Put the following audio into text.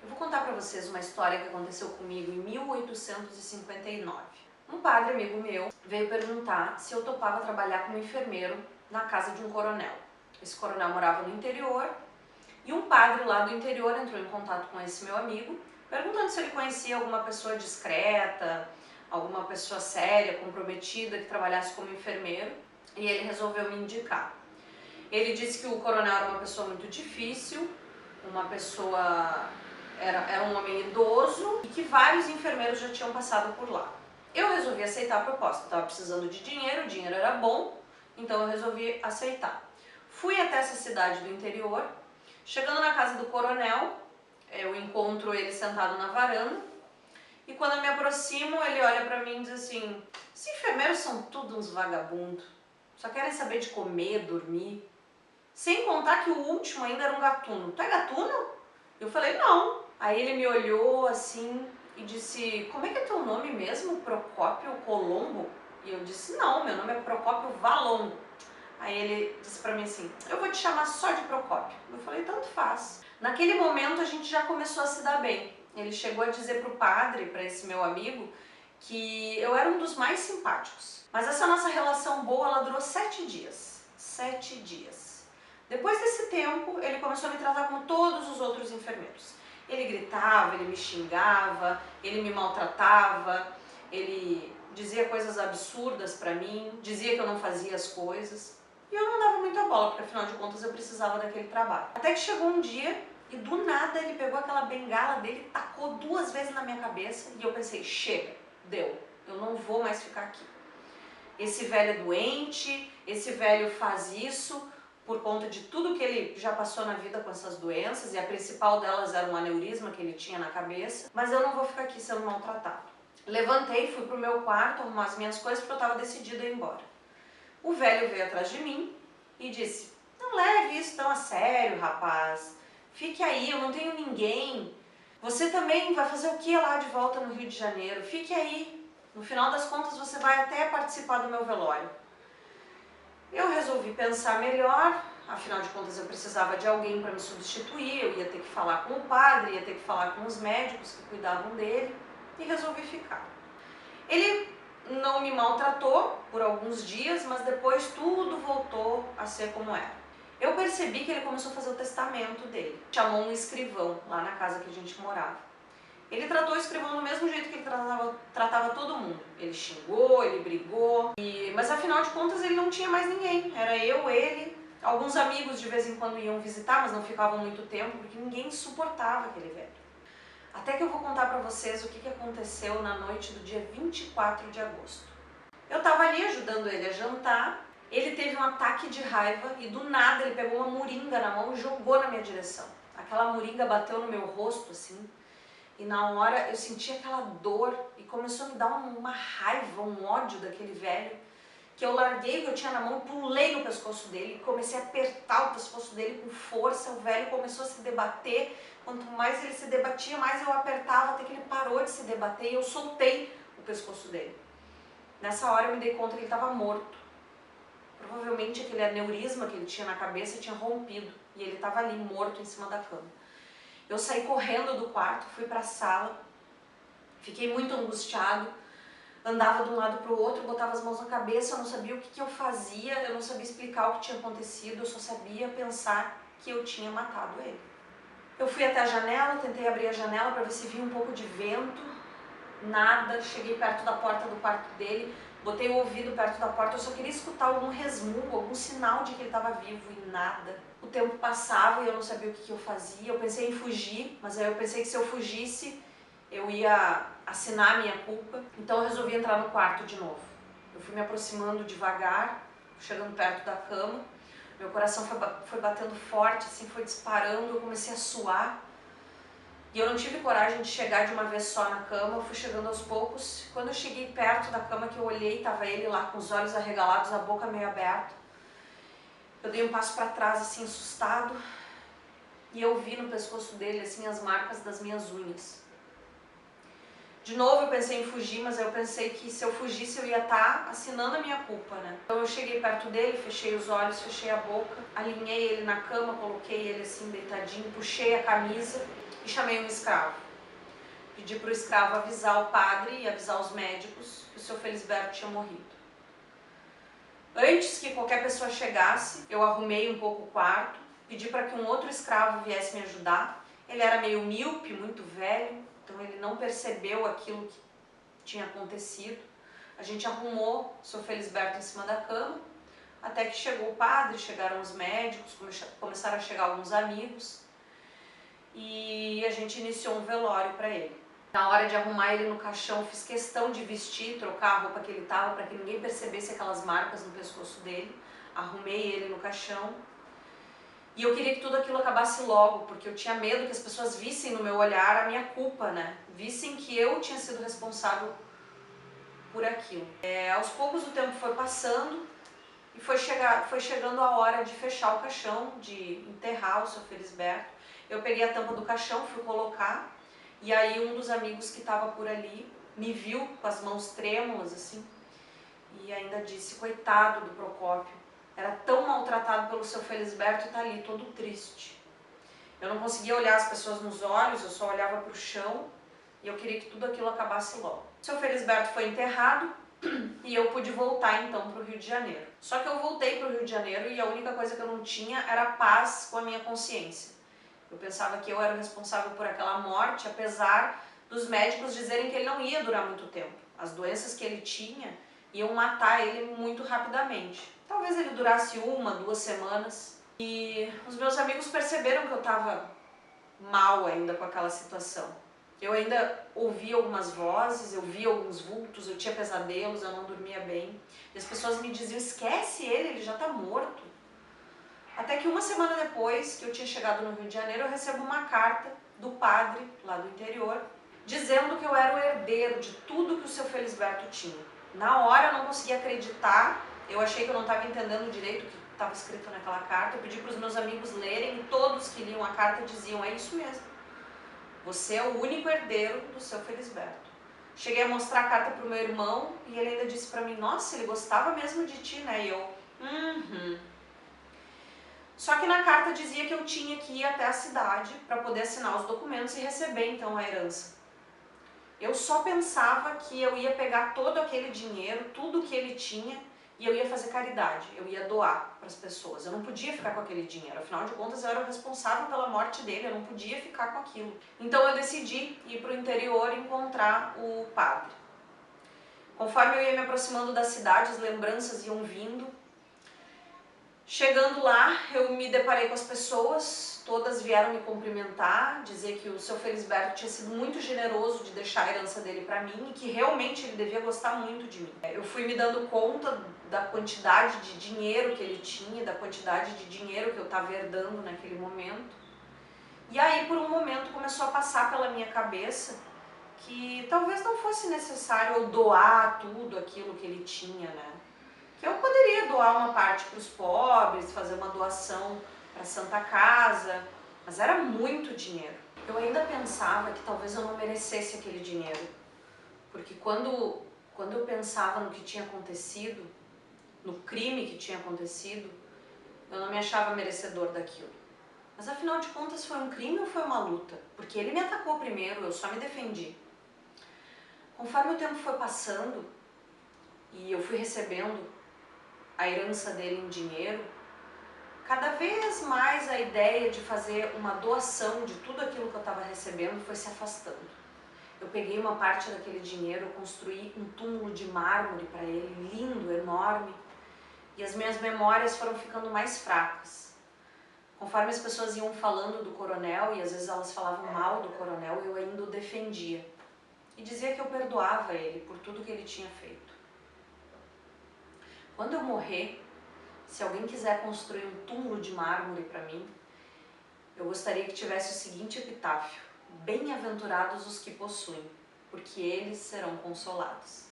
Eu vou contar para vocês uma história que aconteceu comigo em 1859. Um padre amigo meu veio perguntar se eu topava trabalhar como enfermeiro na casa de um coronel. Esse coronel morava no interior e um padre lá do interior entrou em contato com esse meu amigo, perguntando se ele conhecia alguma pessoa discreta, alguma pessoa séria, comprometida, que trabalhasse como enfermeiro, e ele resolveu me indicar. Ele disse que o coronel era uma pessoa muito difícil, uma pessoa... Era um homem idoso e que vários enfermeiros já tinham passado por lá. Eu resolvi aceitar a proposta, estava precisando de dinheiro, o dinheiro era bom, então eu resolvi aceitar. Fui até essa cidade do interior, chegando na casa do coronel, eu encontro ele sentado na varanda, e quando eu me aproximo, ele olha pra mim e diz assim: os enfermeiros são tudo uns vagabundos, só querem saber de comer, dormir. Sem contar que o último ainda era um gatuno. Tu é gatuno? Eu falei, não. Aí ele me olhou assim e disse: como é que é teu nome mesmo? Procópio Colombo? E eu disse: não, meu nome é Procópio Valongo. Aí ele disse pra mim assim: eu vou te chamar só de Procópio. Eu falei: tanto faz. Naquele momento a gente já começou a se dar bem. Ele chegou a dizer pro padre, pra esse meu amigo, que eu era um dos mais simpáticos. Mas essa nossa relação boa, ela durou 7 dias. 7 dias. Depois desse tempo, ele começou a me tratar como todos os outros enfermeiros. Ele gritava, ele me xingava, ele me maltratava, ele dizia coisas absurdas pra mim, dizia que eu não fazia as coisas. E eu não dava muita bola, porque afinal de contas eu precisava daquele trabalho. Até que chegou um dia e do nada ele pegou aquela bengala dele, tacou 2 vezes na minha cabeça e eu pensei: chega, deu, eu não vou mais ficar aqui. Esse velho é doente, esse velho faz isso por conta de tudo que ele já passou na vida com essas doenças, e a principal delas era um aneurisma que ele tinha na cabeça, mas eu não vou ficar aqui sendo maltratado. Levantei, fui pro meu quarto arrumar as minhas coisas porque eu estava decidida a ir embora. O velho veio atrás de mim e disse: não leve isso tão a sério, rapaz, fique aí, eu não tenho ninguém, você também vai fazer o que lá de volta no Rio de Janeiro, fique aí, no final das contas você vai até participar do meu velório. Eu resolvi pensar melhor, afinal de contas eu precisava de alguém para me substituir, eu ia ter que falar com o padre, ia ter que falar com os médicos que cuidavam dele, e resolvi ficar. Ele não me maltratou por alguns dias, mas depois tudo voltou a ser como era. Eu percebi que ele começou a fazer o testamento dele. Chamou um escrivão lá na casa que a gente morava. Ele tratou o escrivão do mesmo jeito que ele tratava todo mundo. Ele xingou, ele brigou, mas afinal de contas ele não tinha mais ninguém. Era eu, ele, alguns amigos de vez em quando iam visitar, mas não ficavam muito tempo, porque ninguém suportava aquele velho. Até que eu vou contar pra vocês o que aconteceu na noite do dia 24 de agosto. Eu tava ali ajudando ele a jantar, ele teve um ataque de raiva e do nada ele pegou uma moringa na mão e jogou na minha direção. Aquela moringa bateu no meu rosto assim, e na hora eu senti aquela dor e começou a me dar uma raiva, um ódio daquele velho, que eu larguei o que eu tinha na mão, pulei no pescoço dele, comecei a apertar o pescoço dele com força. O velho começou a se debater, quanto mais ele se debatia, mais eu apertava, até que ele parou de se debater e eu soltei o pescoço dele. Nessa hora eu me dei conta que ele estava morto. Provavelmente aquele aneurisma que ele tinha na cabeça tinha rompido e ele estava ali morto em cima da cama. Eu saí correndo do quarto, fui para a sala, fiquei muito angustiado, andava de um lado para o outro, botava as mãos na cabeça, eu não sabia o que eu fazia, eu não sabia explicar o que tinha acontecido, eu só sabia pensar que eu tinha matado ele. Eu fui até a janela, tentei abrir a janela para ver se via um pouco de vento, nada, cheguei perto da porta do quarto dele, botei o ouvido perto da porta, eu só queria escutar algum resmungo, algum sinal de que ele estava vivo e nada. O tempo passava e eu não sabia o que eu fazia, eu pensei em fugir, mas aí eu pensei que se eu fugisse eu ia assinar a minha culpa, então eu resolvi entrar no quarto de novo. Eu fui me aproximando devagar, chegando perto da cama, meu coração foi batendo forte, assim, foi disparando, eu comecei a suar. E eu não tive coragem de chegar de uma vez só na cama, eu fui chegando aos poucos. Quando eu cheguei perto da cama que eu olhei, estava ele lá com os olhos arregalados, a boca meio aberta. Eu dei um passo para trás, assim, assustado, e eu vi no pescoço dele, assim, as marcas das minhas unhas. De novo eu pensei em fugir, mas eu pensei que se eu fugisse eu ia estar assinando a minha culpa, né? Então eu cheguei perto dele, fechei os olhos, fechei a boca, alinhei ele na cama, coloquei ele assim deitadinho, puxei a camisa e chamei um escravo. Pedi para o escravo avisar o padre e avisar os médicos que o seu Felisberto tinha morrido. Antes que qualquer pessoa chegasse, eu arrumei um pouco o quarto, pedi para que um outro escravo viesse me ajudar. Ele era meio míope, muito velho, então ele não percebeu aquilo que tinha acontecido. A gente arrumou o seu Felisberto em cima da cama, até que chegou o padre, chegaram os médicos, começaram a chegar alguns amigos e a gente iniciou um velório para ele. Na hora de arrumar ele no caixão, fiz questão de vestir, trocar a roupa que ele estava para que ninguém percebesse aquelas marcas no pescoço dele. Arrumei ele no caixão e eu queria que tudo aquilo acabasse logo, porque eu tinha medo que as pessoas vissem no meu olhar a minha culpa, né? Vissem que eu tinha sido responsável por aquilo. Aos poucos o tempo foi passando e foi chegando a hora de fechar o caixão, de enterrar o seu Felisberto. Eu peguei a tampa do caixão, fui colocar. E aí um dos amigos que estava por ali me viu com as mãos trêmulas assim e ainda disse: coitado do Procópio, era tão maltratado pelo seu Felisberto e tá ali todo triste. Eu não conseguia olhar as pessoas nos olhos, eu só olhava para o chão e eu queria que tudo aquilo acabasse logo. O seu Felisberto foi enterrado e eu pude voltar então para o Rio de Janeiro. Só que eu voltei para o Rio de Janeiro e a única coisa que eu não tinha era paz com a minha consciência. Eu pensava que eu era o responsável por aquela morte, apesar dos médicos dizerem que ele não ia durar muito tempo. As doenças que ele tinha iam matar ele muito rapidamente. Talvez ele durasse 1, 2 semanas. E os meus amigos perceberam que eu estava mal ainda com aquela situação. Eu ainda ouvia algumas vozes, eu via alguns vultos, eu tinha pesadelos, eu não dormia bem. E as pessoas me diziam: esquece ele já está morto. Até que 1 semana depois que eu tinha chegado no Rio de Janeiro, eu recebo uma carta do padre lá do interior, dizendo que eu era o herdeiro de tudo que o seu Felisberto tinha. Na hora eu não conseguia acreditar, eu achei que eu não estava entendendo direito o que estava escrito naquela carta. Eu pedi para os meus amigos lerem e todos que liam a carta diziam: é isso mesmo, você é o único herdeiro do seu Felisberto. Cheguei a mostrar a carta para o meu irmão e ele ainda disse para mim: nossa, ele gostava mesmo de ti, né? E eu: Só que na carta dizia que eu tinha que ir até a cidade para poder assinar os documentos e receber então a herança. Eu só pensava que eu ia pegar todo aquele dinheiro, tudo que ele tinha, e eu ia fazer caridade, eu ia doar para as pessoas. Eu não podia ficar com aquele dinheiro, afinal de contas eu era o responsável pela morte dele, eu não podia ficar com aquilo. Então eu decidi ir para o interior e encontrar o padre. Conforme eu ia me aproximando da cidade, as lembranças iam vindo. Chegando lá, eu me deparei com as pessoas, todas vieram me cumprimentar, dizer que o seu Felisberto tinha sido muito generoso de deixar a herança dele para mim e que realmente ele devia gostar muito de mim. Eu fui me dando conta da quantidade de dinheiro que ele tinha, da quantidade de dinheiro que eu estava herdando naquele momento. E aí, por um momento, começou a passar pela minha cabeça que talvez não fosse necessário eu doar tudo aquilo que ele tinha, né? Que eu poderia doar uma parte para os pobres, fazer uma doação para a Santa Casa, mas era muito dinheiro. Eu ainda pensava que talvez eu não merecesse aquele dinheiro, porque quando eu pensava no que tinha acontecido, no crime que tinha acontecido, eu não me achava merecedor daquilo. Mas afinal de contas, foi um crime ou foi uma luta? Porque ele me atacou primeiro, eu só me defendi. Conforme o tempo foi passando e eu fui recebendo a herança dele em dinheiro, cada vez mais a ideia de fazer uma doação de tudo aquilo que eu estava recebendo foi se afastando. Eu peguei uma parte daquele dinheiro, eu construí um túmulo de mármore para ele, lindo, enorme, e as minhas memórias foram ficando mais fracas. Conforme as pessoas iam falando do coronel, e às vezes elas falavam mal do coronel, eu ainda o defendia. E dizia que eu perdoava ele por tudo que ele tinha feito. Quando eu morrer, se alguém quiser construir um túmulo de mármore para mim, eu gostaria que tivesse o seguinte epitáfio: bem-aventurados os que possuem, porque eles serão consolados.